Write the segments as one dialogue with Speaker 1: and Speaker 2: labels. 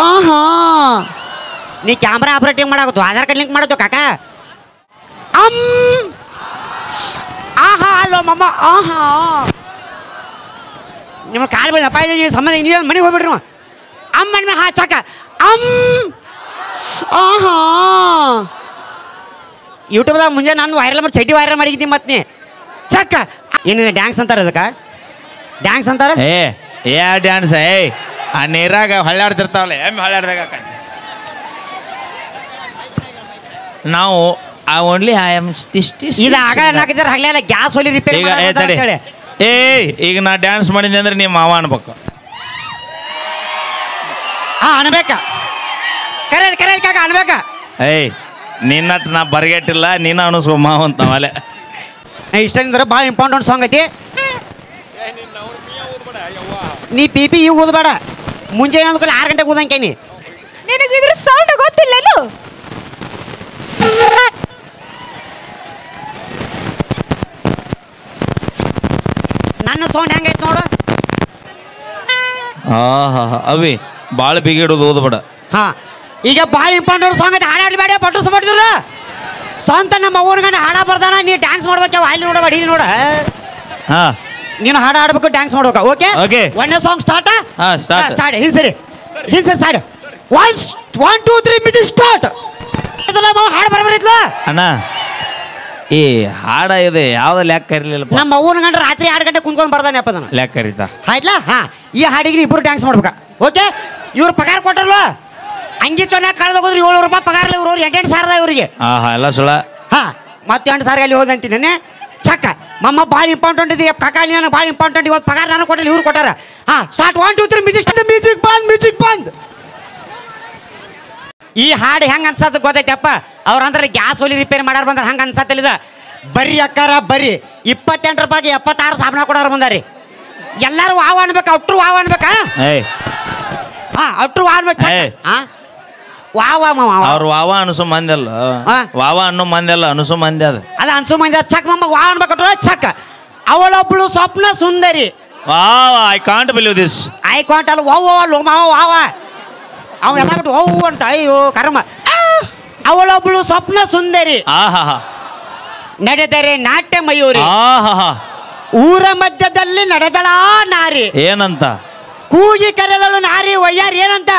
Speaker 1: ಆಹಾ ನೀ camera operating ಮಾಡಾಕತ್ತು ಆಧಾರ್ ಕಾರ್ಡ್ ಲಿಂಕ್ ಮಾಡೋದು ಕಾಕ ಆಹಾ ಅಲ್ಲೋ ಮಮ್ಮ ಆಹಾ ನಿಮ್ಮ ಕಾಲು ಬೀಳಪ್ಪ ನೀವು ಸಂಬಂಧ ನೀವು ಮನೆಗೆ ಹೋಗ್ಬಿಡ್ರಿ ಅಮ್ಮನ ಹಾ ಚಕ ಆಹಾ ಯೂಟ್ಯೂಬ್ದಾಗ ಮುಂಜಾನೆ ನಾನು ವೈರಲ್ ಮಾಡಿ ಚೈಟಿ ವೈರಲ್ ಮಾಡಿದ್ದೀನಿ ಮತ್ತೆ ನೀ ಚಕ್ಕ ಏನಿದೆ ಡ್ಯಾನ್ಸ್ ಅಂತಾರೆ ಅದಕ್ಕೆ ಡ್ಯಾನ್ಸ್ ಅಂತಾರೆ
Speaker 2: ಏ ಡ್ಯಾನ್ಸ್ ಆ ನೀರಾಗ ಹೊಳ್ಳಾಡ್ತಿರ್ತಾವಲ್ಲ ಎಮ್ಮೆ ಹೊಳ್ಳಾಡ್ದಾಗ ನಾವು ಓನ್ಲಿ ಐ ಆಮ್
Speaker 1: ಇದು ಆಗ ಹಾಕಿದ್ರೆ ಹಗಲೆಲ್ಲ ಗ್ಯಾಸ್ ಹೊಲಿ ರಿಪೇರಿ ಹೇಳಿ
Speaker 2: ಈಗ ನಾ ಡ್ಯಾನ್ಸ್ ಮಾಡಿದ್ದೆ ಅಂದ್ರೆ ನಿಮ್ಮ ಮಾವ ಅನ್ಬೇಕು
Speaker 1: ಅನ್ಬೇಕ ಕರೆ ಕಾಕ ಅನ್ಬೇಕ
Speaker 2: ನಿನ್ನಟ್ ನಾ ಬರ್ಗೆಟ್ಟಿಲ್ಲ ನೀನ ಅನಿಸ್ಕೊ ಮಾವ ಅಂತ ನಾವಲ್ಲೇ
Speaker 1: ಇಷ್ಟಂದ್ರೆ ಭಾಳ ಇಂಪಾರ್ಟೆಂಟ್ ಸಾಂಗ್ ಐತಿ ನೀ ಪಿ ಈಗ ಓದಬೇಡ ಮುಂಜಾನೆ ಅಂದ್ಕೊಳ್ಳಿ 6 ಗಂಟೆಗೆ ಓದಂಕೆ
Speaker 3: ನಿನಗೆ ಇದ್ರ ಸೌಂಡ್ ಗೊತ್ತಿಲ್ಲನು
Speaker 1: ನನ್ನ ಸೌಂಡ್ ಹೆಂಗೈತೆ ನೋಡು
Speaker 2: ಅವಿ ಭಾಳ ಬಿಗಿಡೋದು ಓದ್ಬೇಡ
Speaker 1: ಈಗ ಭಾಳ ಇಂಪಾರ್ಟೆಂಟ್ ಸಾಂಗ್ ಐತೆ ಹಾಡಾಡ್ಬೇಡ ಪಟ್ರು ಮಾಡಿದ್ರು ಸ್ವಂತ ನಮ್ಮ ಅವ್ವನ ಗಂಡ ಹಾಡ ಬರ್ದಾನ ನೀ ಡ್ಯಾನ್ಸ್ ಮಾಡ್ಬೇಕು ಅಲ್ಲಿ ನೋಡಬೇಡ ಇಲ್ಲಿ ನೋಡ ನೀನು ಹಾಡು ಆಡ್ಬೇಕು ಡ್ಯಾನ್ಸ್ ಮಾಡ್ಬೇಕು ಓಕೆ ಒಂದೇ ಸಾಂಗ್ ಸ್ಟಾರ್ಟ್ ಸ್ಟಾರ್ಟ್ ಹಿಂಗೆ ಸರಿ ಸ್ಟಾರ್ಟ್ 1 2 3 ಮ್ಯೂಸಿಕ್ ಸ್ಟಾರ್ಟ್ ಹಾಡು ಬರಬರಿತ್ಲ
Speaker 2: ಅಣ್ಣ ಈ ಹಾಡ ಇದೆ ಯಾವ್ದು ಲೆಕ್ಕ ಇರಲಿಲ್ಲ
Speaker 1: ನಮ್ಮ ಅವ್ವನ ಗಂಡ ರಾತ್ರಿ 6 ಗಂಟೆ ಕುಂತ್ಕೊಂಡು ಬರ್ದಾನೆ ಅಪ್ಪ
Speaker 2: ಲೆಕ್ಕ ಕರೀತಾ
Speaker 1: ಆಯ್ತಲ್ಲ ಈ ಹಾಡಿಗೆ ನೀವು ಇಬ್ಬರು ಡ್ಯಾನ್ಸ್ ಮಾಡ್ಬೇಕ ಓಕೆ ಇವ್ರು ಪಗಾರ ಕೊಟ್ಟಲ್ವ ಅಂಗಿ ಚೆನ್ನಾಗಿ ಕಳೆದೋಗಿದ್ರು 700 ರೂಪಾಯಿ ಪಗಾರ ಇವ್ರು 8,000 ಇವರಿಗೆ
Speaker 2: ಎಲ್ಲ ಸುಳ
Speaker 1: ಮತ್ತೆ 8,000 ಅಲ್ಲಿ ಹೋದಂತೀನಿ ನಾನೇ ಚಕ್ಕ ಮಮ್ಮ ಭಾಳ ಇಂಪಾರ್ಟೆಂಟ್ ಇದೆ ಕಾಕ ನನಗೆ ಭಾಳ ಇಂಪಾರ್ಟೆಂಟ್ ಇವತ್ತು ಪಗಾರ ನಾನು ಕೊಟ್ಟಿಲ್ಲ ಇವ್ರು ಕೊಟ್ಟಾರ ಸ್ಟಾರ್ಟ್ 1 2 3 ಮ್ಯೂಸಿಕ್ ಬಂದ್ ಈ ಹಾಡು ಹೆಂಗೆ ಅನ್ಸತ್ತೆ ಗೊತ್ತೈತಪ್ಪ ಅವ್ರಂದ್ರೆ ಗ್ಯಾಸ್ ಒಲಿ ರಿಪೇರಿ ಮಾಡಾರ ಬಂದ್ರೆ ಹಂಗೆ ಅನ್ಸತ್ತಿಲ್ಲ ಬರ್ರಿ ಅಕ್ಕಾರ ಬರ್ರಿ 28 ರೂಪಾಯಿಗೆ 76 ಸಾಬಣ ಕೊಡೋರು ಬಂದಾರಿ ಎಲ್ಲರೂ ವಾವ್ ಅನ್ಬೇಕು ಅಟ್ರು ವಾವ್ ಅನ್ಬೇಕಾ ಅಟ್ರು ವಾವ್ ಅನ್ಬೇಕು
Speaker 2: ಅವ್ರು ವಾವ ಅನ್ಸು ಮಂದಿ ಅಲ್ಲ ವಾವ ಅನ್ನೋ ಮಂದಿ ಅಲ್ಲ ಅನ್ಸು ಮಂದಿ ಅದ
Speaker 1: ಅನ್ಸು ಮಂದಿ ಚಕ್ ಮಮ್ಮ ವಾವ್ ಅನ್ಬೇಕು ಚಕ್ ಅವಳೊಬ್ಳು ಸ್ವಪ್ನ ಸುಂದರಿ
Speaker 2: I can't believe this
Speaker 1: I can't ಅಲ್ಲ ವಾವ ಅವ ಎಲ್ಲ ಬಿಟ್ಟು ಓ ಅಂತ ಅಯ್ಯೋ ಕರ್ಮ ಅವಳೊಬ್ಳು ಸ್ವಪ್ನ ಸುಂದರಿ ನಡೆದರೆ ನಾಟ್ಯ ಮಯೂರಿ ಊರ ಮಧ್ಯದಲ್ಲಿ ನಡೆದಳ ನಾರಿ
Speaker 2: ಏನಂತ
Speaker 1: ಕೂಗಿ ಕರೆದಳು ನಾರಿ ವಯ್ಯಾರ ಏನಂತ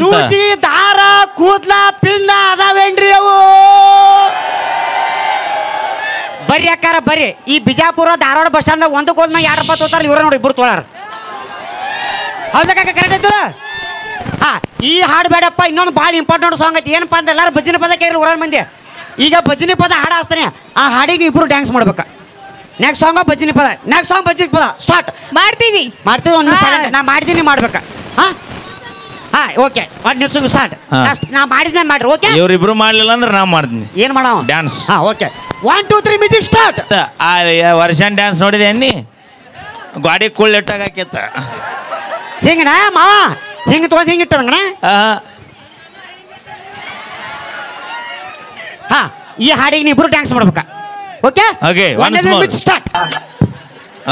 Speaker 1: ಸೂಜಿ ದಾರ ಕೂದ್ಲ ಪಿಂಡ ಅದಾವೇನ್ರಿ ಅವು ಬರ್ರಿ ಅಕ್ಕಾರ ಬರ್ರಿ ಈ ಬಿಜಾಪುರ ಧಾರವಾಡ ಬಸ್ ಸ್ಟ್ಯಾಂಡ್ ಒಂದಕ್ಕೆ ಹೋದ್ಮೇಲೆ 2 ರೂಪಾಯಿ ತೋತಾರ ಇವ್ರ ನೋಡಿ ಇಬ್ಬರು ತೊಳಾರ ಹೌದಾ ಕಾಕ ಕರೆಕ್ಟ್ ಐತಲ್ಲ ಈ ಹಾಡು ಬೇಡಪ್ಪ ಇನ್ನೊಂದು ಭಾಳ ಇಂಪಾರ್ಟೆಂಟ್ ಸಾಂಗ್ ಐತಿ ಏನಪ್ಪ ಅಂದ್ರೆ ಎಲ್ಲರೂ ಭಜನೆ ಪದ ಕೇಳಿ ಊರ ಮಂದಿ ಈಗ ಭಜನೆ ಪದ ಹಾಡು ಹಾಸ್ತಾನೆ ಆ ಹಾಡಿಗೆ ಇಬ್ಬರು ಡ್ಯಾನ್ಸ್ ಮಾಡ್ಬೇಕು ನೆಕ್ಸ್ಟ್ ಸಾಂಗ್ ಭಜನೆ ಪದ ಸ್ಟಾರ್ಟ್
Speaker 3: ಮಾಡ್ತೀವಿ
Speaker 1: ಒಂದು ನಾ ಮಾಡ್ತೀನಿ ಮಾಡ್ಬೇಕಾ ಓಕೆ ಒಂದು ನಿಲ್ಸು ಸ್ಟಾರ್ಟ್ ನಾ ಮಾಡಿದ್ಮೇಲೆ ಮಾಡ್ರಿ ಓಕೆ
Speaker 2: ಇವ್ರಿಬ್ರು ಮಾಡ್ಲಿಲ್ಲ ಅಂದ್ರೆ ನಾ ಮಾಡ್ತೀನಿ
Speaker 1: ಏನು ಮಾಡೋ
Speaker 2: dance
Speaker 1: okay 1 2 3 music start
Speaker 2: version dance ನೋಡಿದೆ ಅನ್ನಿ ಗಾಡಿ ಕುಳ್ಳು ಇಟ್ಟಾಗ ಹಾಕಿತ್ತ
Speaker 1: ಹಿಂಗಣ ಮಾವ ಹಿಂಗೆ ತೊಗೊಂಡು ಹಿಂಗೆ ಇಟ್ಟದಂಗಣ ಈ ಹಾಡಿಗೆ ನೀವು ಇಬ್ರು ಡ್ಯಾನ್ಸ್ ಮಾಡ್ಬೇಕಾ ಓಕೆ ಸ್ಟಾರ್ಟ್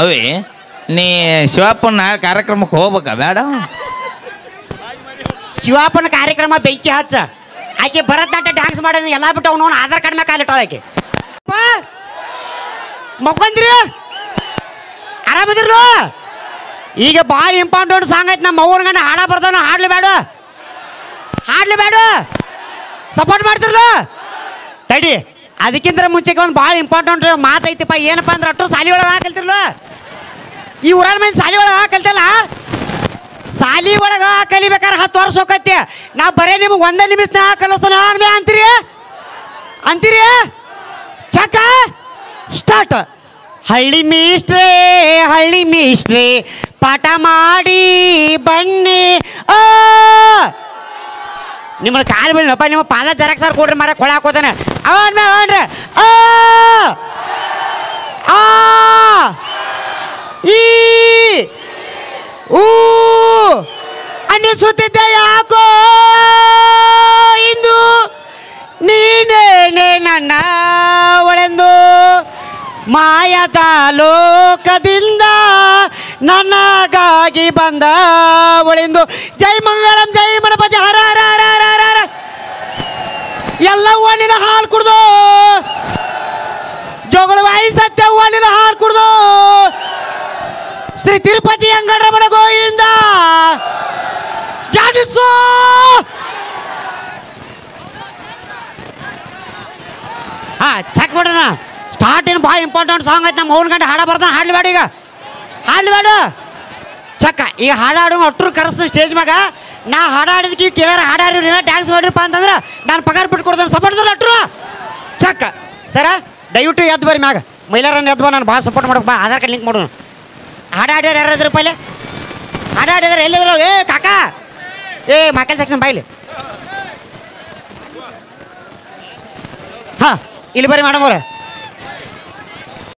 Speaker 2: ಅವೇ ನೀ ಶಿವಪ್ಪನ ಕಾರ್ಯಕ್ರಮಕ್ಕೆ ಹೋಗ್ಬೇಕಾ ಬೇಡ
Speaker 1: ಶಿವಪ್ಪನ ಕಾರ್ಯಕ್ರಮ ಬೆಂಕಿ ಹಚ್ಚ ಆಕೆ ಭರತನಾಟ್ಯ ಡ್ಯಾನ್ಸ್ ಮಾಡೋದು ಎಲ್ಲ ಬಿಟ್ಟು ಅವನು ಆಧಾರ್ ಕಾರ್ಡ್ ಮೇಲೆ ಕಾಲಿಟ್ಟಾಳ ಆಕೆ ಮಕ್ಕೊಂದ್ರಿ ಆರಾಮದಿರ್ಲು ಈಗ ಭಾಳ ಇಂಪಾರ್ಟೆಂಟ್ ಸಾಂಗ್ ಐತೆ ನಮ್ಮ ಅವ್ವನ ಗಂಡ ಹಾಡ ಬರ್ದವನು ಹಾಡ್ಲಿ ಬೇಡ ಸಪೋರ್ಟ್ ಮಾಡ್ತಿರ್ಲು ತಡಿ ಅದಕ್ಕಿಂತ ಮುಂಚೆಗೆ ಒಂದು ಭಾಳ ಇಂಪಾರ್ಟೆಂಟ್ ಮಾತೈತಿಪ್ಪ ಏನಪ್ಪ ಅಂದ್ರೆ ಅಷ್ಟು ಸಾಲಿ ಒಳಗೆ ಕಲ್ತಿರ್ಲು ಈ ಊರಾನ ಮಂದಿ ಸಾಲಿ ಒಳಗೆ ಕಲ್ತಲ್ಲ ಸಾಲಿ ಒಳಗೆ ಕಲಿಬೇಕಾದ್ರೆ 10 ವರ್ಷ ಹೋಗತ್ತೆ ನಾ ಬರೇ ನಿಮಗೆ 1 ನಿಮಿಷ ಕಲಿಸ್ತಾನ ಅಂತೀರಿ ಚಕ ಸ್ಟಾರ್ಟ್ ಹಳ್ಳಿ ಮೀಸ್ಟ್ರೇ ಪಾಠ ಮಾಡಿ ಬನ್ನಿ ನಿಮ್ಮನ್ನ ಕಾಲು ಬೀಳಪ್ಪ ನಿಮ್ಮ ಪಾಲ ಜರಕ್ ಸರ್ ಕೊಡ್ರಿ ಮರ ಕೊಳ ಹಾಕೋತಾನೆ ಅವನ್ರಿ ಅನ್ನಿಸುತ್ತಿದ್ದೆ ಯಾಕೋ ಇಂದು ನೀನೇನೆ ನನ್ನ ಒಳೆಂದು ಮಾಯದ ಲೋಕದಿಂದ ನನಗಾಗಿ ಬಂದ ಒಳಿಂದು ಜೈ ಮಂಗಳಂ ಜೈ ಗಣಪತಿ ಹರ ಹರ ಹರ ಹರ ಹರ ಹರ ಎಲ್ಲ ಹೂವಣ್ಣಿನ ಹಾಲು ಕುಡ್ದು ಜೋಗಳವಾಯಿ ಸತ್ಯ ಹೂವಣ್ಣಿನ ಹಾಲು ಕುಡ್ದು ಶ್ರೀ ತಿರುಪತಿ ಅಂಗಡರಮಣ ಗೋವಿಂದ ಜಾಡಿಸೋ ಹಾ ಚೆಕ್ ಮಾಡೋಣ ಸ್ಟಾರ್ಟ್ ಏನು ಭಾಳ ಇಂಪಾರ್ಟೆಂಟ್ ಸಾಂಗ್ ಐತೆ ನಮ್ಮ ಅವ್ನ ಗಂಟೆ ಹಾಡ ಬರ್ತಾನೆ ಹಾಡ್ಲಿಬೇಡ ಈಗ ಹಾಡ್ಲಿಬೇಡ ಚಕ್ಕ ಈಗ ಹಾಡಾಡು ಅಟ್ರು ಕರೆಸ್ತೀನಿ ಸ್ಟೇಜ್ ಮ್ಯಾಗ ನಾ ಹಾಡಾಡಿದಕ್ಕೆ ಕೇಳಾರ ಹಾಡಾಡಿ ಡ್ಯಾನ್ಸ್ ಮಾಡಿರಪ್ಪ ಅಂತಂದ್ರೆ ನಾನು ಪಗಾರ ಬಿಟ್ಟು ಕೊಡ್ತೇನೆ ಸಪೋರ್ಟ್ ಅಟ್ರು ಚಕ್ಕ ಸರ ದಯವಿಟ್ಟು ಎದ್ದು ಬರ್ರಿ ಮ್ಯಾಗ ಮೈಲಾರನ್ನ ಎದ್ದು ನಾನು ಭಾಳ ಸಪೋರ್ಟ್ ಮಾಡೋಕೆ ಬಾ ಆಧಾರ್ ಕಾರ್ಡ್ ಲಿಂಕ್ ಮಾಡೋಣ ಹಾಡಾಡ್ಯಾರ ಯಾರಾದ್ರು ಪೈಲೆ ಹಾಡಾಡಿದಾರೆ ಎಲ್ಲಿದ್ರು ಏ ಕಾಕಾ ಏ ಮೈಕಲ್ ಸೆಕ್ಷನ್ ಬಾಯ್ಲಿ ಹಾಂ ಇಲ್ಲಿ ಬರ್ರಿ ಮೇಡಮ್ ಅವ್ರೆ